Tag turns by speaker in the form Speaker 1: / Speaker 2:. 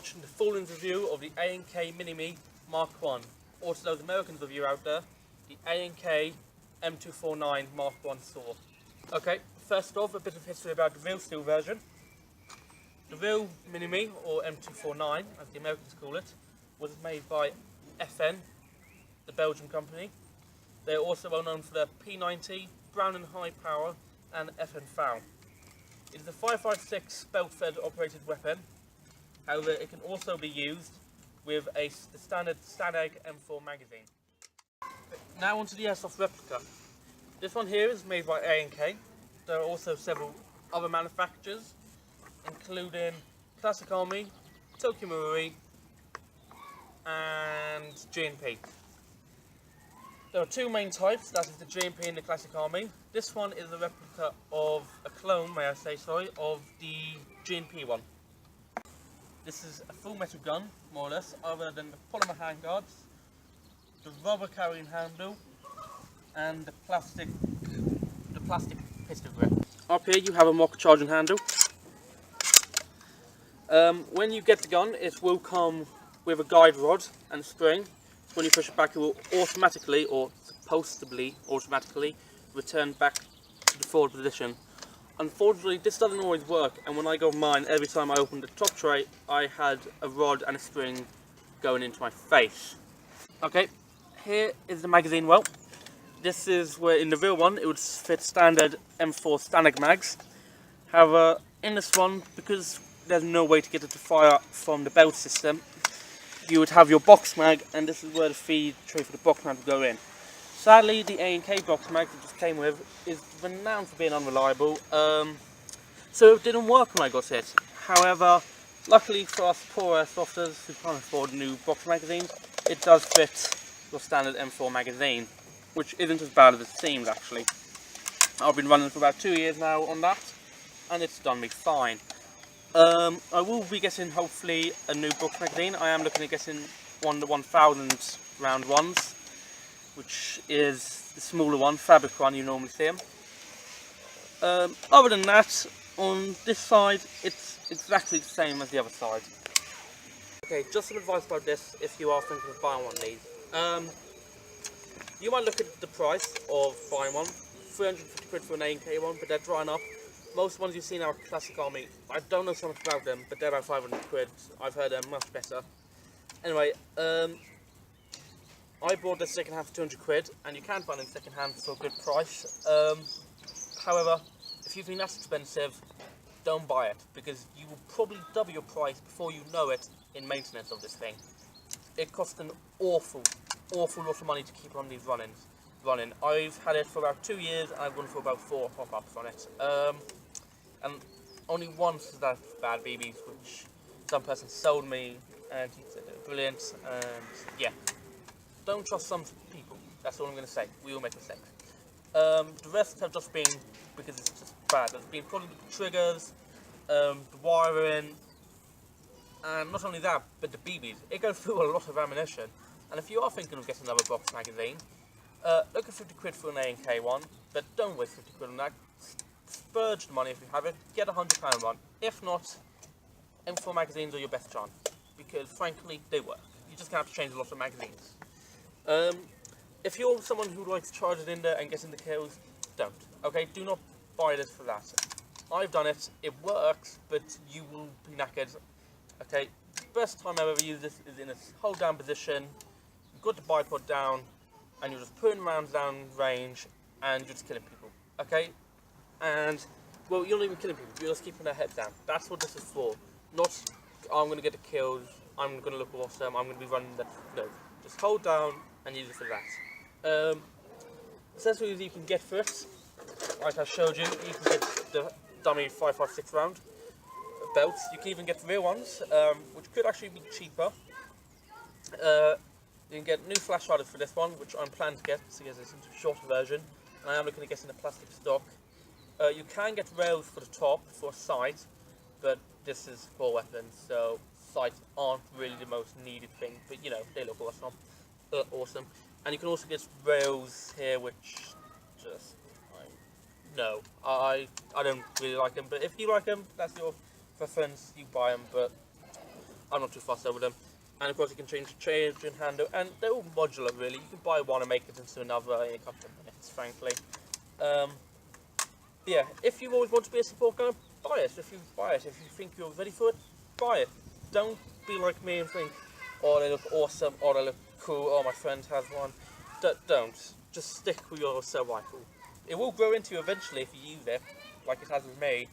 Speaker 1: watching the full-length review of the A&K Mini-Me Mark 1. Also those American review out there, the A&K M249 Mark 1 saw. Okay, first off, a bit of history about the real steel version. The real Mini-Me, or M249 as the Americans call it, was made by FN, the Belgian company. They are also well known for their P90, Brown and High Power, and FN FAL. It is a 5.56 belt-fed operated weapon. However, it can also be used with the standard STANAG M4 magazine. Now onto the airsoft replica. This one here is made by A&K. There are also several other manufacturers, including Classic Army, Tokyo Marui, and G&P. There are two main types, that is the G&P and the Classic Army. This one is a replica of, a clone may I say, sorry, of the G&P one. This is a full metal gun, more or less, other than the polymer handguards, the rubber carrying handle, and the plastic pistol grip. Up here you have a mock charging handle. When you get the gun, it will come with a guide rod and spring. When you push it back, it will automatically, or supposedly automatically, return back to the forward position. Unfortunately, this doesn't always work, and when I got mine, every time I opened the top tray, I had a rod and a string going into my face. Okay, here is the magazine well. This is where, in the real one, it would fit standard M4 STANAG mags. However, in this one, because there's no way to get it to fire from the belt system, you would have your box mag, and this is where the feed tray for the box mag would go in. Sadly, the A&K box mag that just came with is renowned for being unreliable, so it didn't work when I got it. However, luckily for us poor airsofters who can't afford new box magazines, it does fit your standard M4 magazine, which isn't as bad as it seems actually. I've been running for about 2 years now on that, and it's done me fine. I will be getting hopefully a new box magazine. I am looking at getting one of the 1000 round ones, which is the smaller one, fabric one, you normally see them. Other than that, on this side, it's exactly the same as the other side. Okay, just some advice about this if you are thinking of buying one of these. You might look at the price of buying one, 350 quid for an A&K one, but they're drying up. Most ones you've seen are Classic Army. I don't know so much about them, but they're about 500 quid. I've heard they're much better. Anyway, I bought this second hand for 200 quid, and you can buy them second hand for a good price. However, if you think that's expensive, don't buy it, because you will probably double your price before you know it in maintenance of this thing. It costs an awful lot of money to keep on these running. I've had it for about 2 years, and I've run for about 4 pop-ups on it. And only once has that bad BBs, which some person sold me, and he said they were brilliant, and yeah. Don't trust some people, that's all I'm going to say. We all make mistakes. The rest have just been because it's just bad. There's been probably the triggers, the wiring, and not only that, but the BBs. It goes through a lot of ammunition. And if you are thinking of getting another box magazine, look at 50 quid for an A&K one, but don't waste 50 quid on that. Spurge the money if you have it, get a £100 one. If not, M4 magazines are your best chance, because frankly, they work. You just have to change a lot of magazines. If you're someone who likes to charge it in there and get in the kills, don't. Okay, do not buy this for that. I've done it, it works, but you will be knackered. Okay, best time I've ever used this is in a hold down position, you've got the bipod down, and you're just putting rounds down range, and you're just killing people. Okay? And, well, you're not even killing people, you're just keeping their heads down. That's what this is for. Not, oh, I'm going to get the kills, I'm going to look awesome, I'm going to be running the... No, just hold down and use it for that. Accessories you can get for it, like I showed you, you can get the dummy 5.56 round belts. You can even get the real ones, which could actually be cheaper. You can get new flash riders for this one, which I'm planning to get, so it's a shorter version. And I am looking to get in a plastic stock. You can get rails for the top, for a sight, but this is for weapons, so sights aren't really the most needed thing, but you know, they look awesome. And you can also get rails here, which just, no, I don't really like them, but if you like them, that's your preference, you buy them, but I'm not too fussed over them. And of course you can change the charging handle, and they're all modular really. You can buy one and make it into another in a couple of minutes, frankly. Yeah, if you always want to be a support gunner, buy it. If you buy it, if you think you're ready for it, buy it. Don't be like me and think, oh, they look awesome, oh, they look cool, oh, my friend has one. Don't. Just stick with your assault rifle. It will grow into you eventually if you use it, like it has with me.